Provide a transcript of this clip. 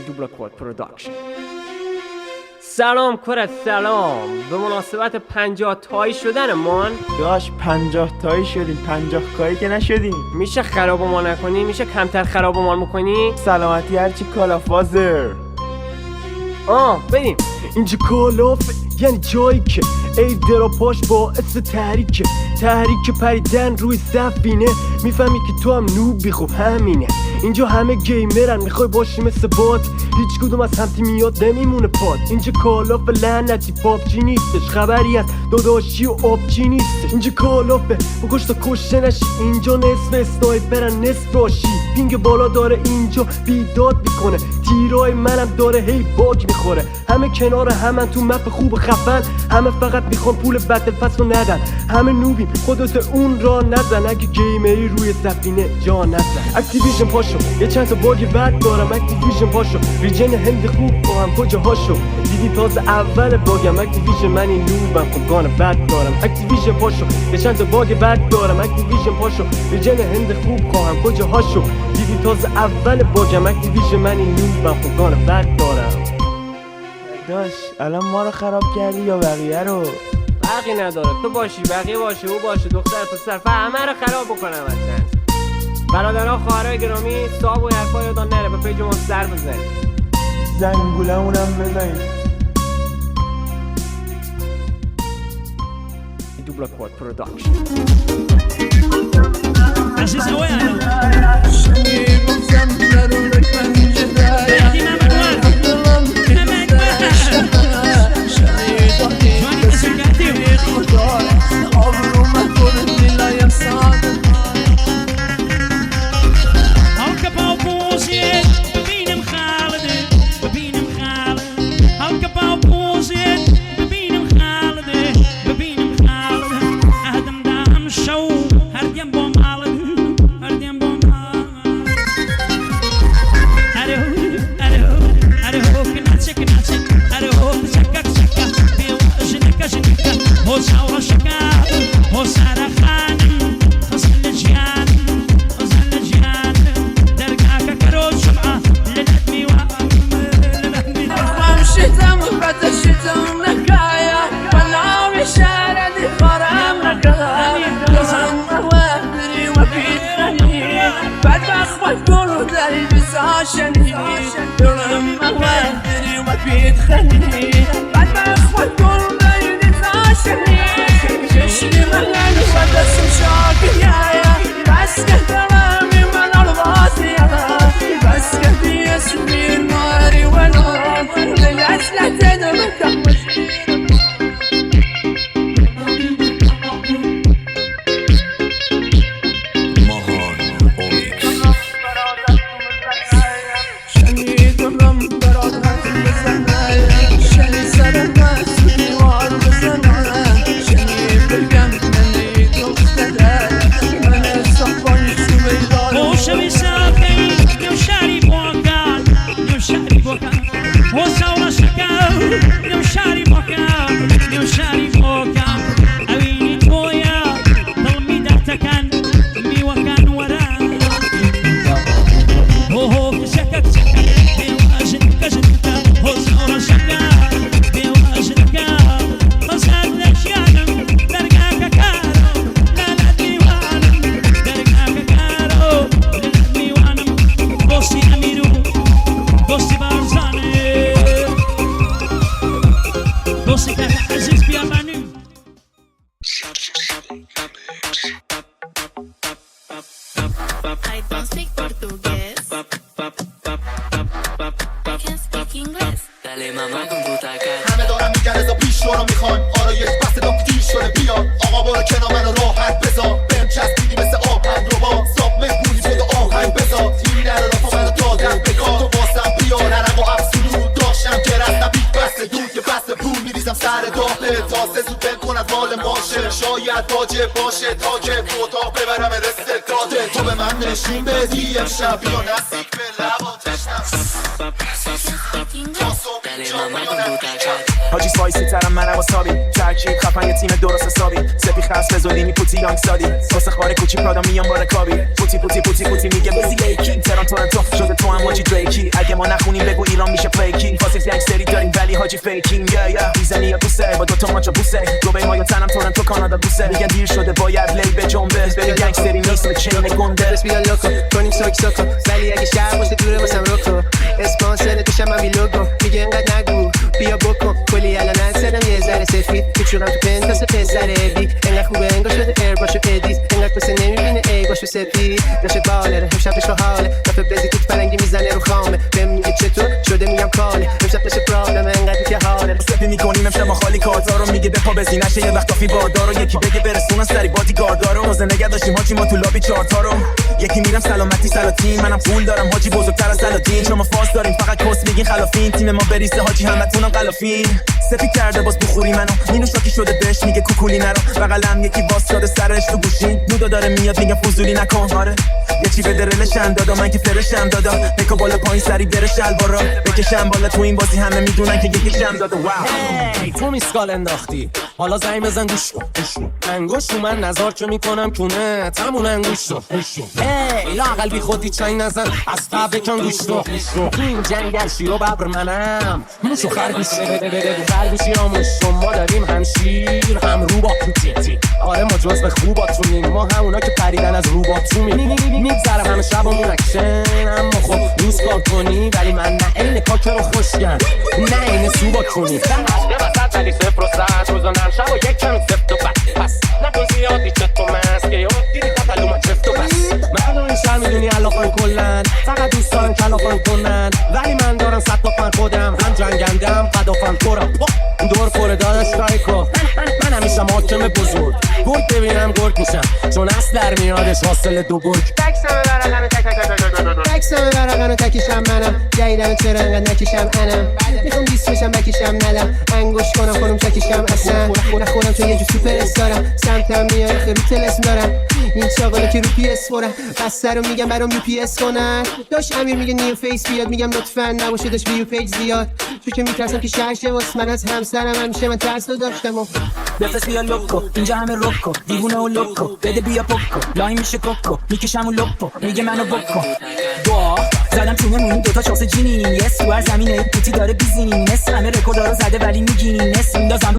دوبلا کواد پروداکشن. سلام کرد، سلام. به مناسبت 50 تایی شدن مان داش 50 تایی شدیم، 50 کایی که نشدیم. میشه خراب ما نکنی؟ میشه کمتر خراب ما میکنی؟ سلامتی هرچی کالافازر. بریم. اینجا کالافه یعنی جایی که ای دراپاش باعث تحریکه پریدن روی سفینه. میفهمی که تو هم نوبی، خب همینه. اینجا همه گیمرن، میخوای باشی مثل بات، هیچ کدوم از همتی میاد نمیمونه پاد. اینجا کالافه لعنتی پابجی نیستش، خبری از داداشی و آبجی نیستش. اینجا کالافه بکش تا کشته نشی، اینجا نصف اسنایپرن نصف راشی. پینگ بالا داره اینجا بیداد میکنه، تیرای منم داره هی باگ میخوره. همه کنار همن تو مپ خوب خفن، همه فقط میخوان پول بتل پس رو ندن. همه نوبیم، خودت اون را نزن، اگه گیمری روی سفینه جا نزن. اکتیویژن پاشو یه چند تا باگ بد دارم، اکتیویژن پاشو ریجن هند خوب با هم کجاهاشو دیدی تازه اول باگم. اکتیویژن من این نوبم، خب گان بد دارم. اکتیویژن پاشو یه چند تا باگ بد دارم، اکتیویژن پاشو ریجن هند خوب خواهم کجاهاشو دیدی تازه اول باگم. اکتیویژن من این نوبم، خب گان بد دارم. داش الان ما رو خراب کردی یا بقیه رو؟ فرقی نداره، تو باشی بقیه باشه او باشه، دختر پسر همه رو خراب بکنم. اصلا برادرها خواهرای گرامی، صاحب و حرفا یادان نره به پیج ما سر بزنید، زنگولمونم بزنید. دوبلا کواد پروداکشن. عزیز اوه شاید واجب باشه تا که تو اتاق ببرم استعداده تو به من نشون بدی امشب یا نزدیک به لب تشنم حاجی سپایسی ترم منم واسابی ترکیب خفن یه تیم درست حسابی سپی خست به زودی میپوتی یانگ سادی واسه خاره کوچی پرادا میام با رکابی پوتی میگه بزی لیکی ترانتو شده تو هم واجی دریکی اگه ما نخونیم بگو ایران میشه فیکی واسه گنگستری داریم ولی حاجی فیکینگ یا میزنی یا بوسه با دوتا ماچا بوسه دبی ما یا تنم تورنتو کانادا بوسه میگن دیر شده باید لی به جنبه بری گنگستری نیست چین گنده بس بیا لوکو کنیم ساکو ولی اگه شهر باشه دوره واسم روکو اسپانسر توشم من بی لوگو میگه انقدر نگو بیا بکن کلی الان انسدم یه ذره سفید پیچونم تو پنتاس پسر بی انقدر خوبه انگار شده ایر باشه ادیت انقدر پسه نمیبینه ای باشو سپید داشت بالره امشب بشو حاله دفعه بزی توت فرنگی میزنه رو خامه بهم میگه چطور شده میگم کاله امشب بشه پرابلم انقدر که حاله سپی میکنیم امشب ما خالی کارتا رو میگه بپا بزی نشه یه وقت آفی بادارو یکی بگه برسونن سری بادی گاردارو روزه نگه داشتیم حاجی ما تو لابی چارتا رو یکی میرم سلامتی سلاطین منم پول دارم حاجی بزرگتر از سلاطین شما فاس داریم فقط کس میگین خلافین تیم ما بریسه حاجی همتونم قلافین سپی کرده باز بخوری منو اینو شاکی شده بهش میگه کوکولی نرو بغلم یکی واسطاده سرش تو گوشی نودا داره میاد میگه فضولی نکن آره یه چی بده رلشم دادا من که فرشم دادا بکو بالا پایین سری بره شلوارا بکشم بالا تو این بازی همه میدونن که یکیشم دادا واو هی تو میسکال انداختی حالا زنگ بزن گوش کن انگوش رو من نظار چه میکنم کونه تمون انگوش رو هی لاقل بی خودی چای نزن از تا بکن گوش رو تو این جنگل شیر و ببر منم موشو خرگوشی آموش ما داریم هم شیر هم روبا آره ما جزو خوباتونیم ما همونا که پریدن از روباتونیم میگذره همه شبمون اکشن اما خب روز کار کنی ولی من نه این کاکه رو خوشگم نه این سوبا کنی وسط ولی صفر و ساعت روزانم شب و یک کمی سفت و پس نکن زیادی چت و مست که یاد دیدی تطلو من چفت و پس مردم این شهر میدونی علافان کلن فقط دوست دارن کلافان کنن ولی من دارم صد تا فن خودم هم جنگندم قدافن خورم دور خوره داداش رایکو من همیشه محاکم بزرگ گرگ ببینم گرگ میشم چون اصل در میادش حاصل دو گرگ تکسم برقن و تکیشم منم جایدم چرا انقدر نکشم انم میخوام دیست بشم بکشم نلم انگوش کنم چکشم اصلا نخورم چون یه جو سوپر استارم سمتم میاره که رو تلسم دارم این چاقاله که رو پی اس خورم بسته رو میگم برام یو پی اس کنن داشت امیر میگه نیو فیس بیاد میگم لطفا نباشه داشت ویو پیج زیاد چون که میترسم که شهرشه واسه من از همسرم همیشه من ترس رو داشتم بفرست بیا لوکو اینجا همه روکو دیوونه و لوکو بده بیا پوکو لاین میشه کوکو میکشم و لوپو میگه منو بکن دو زدم تونمون دوتا شانس جینی یس تو هر زمینه پوتی داره بیزینی نصف همه رکوردا رو زده ولی میگینی نصف میندازم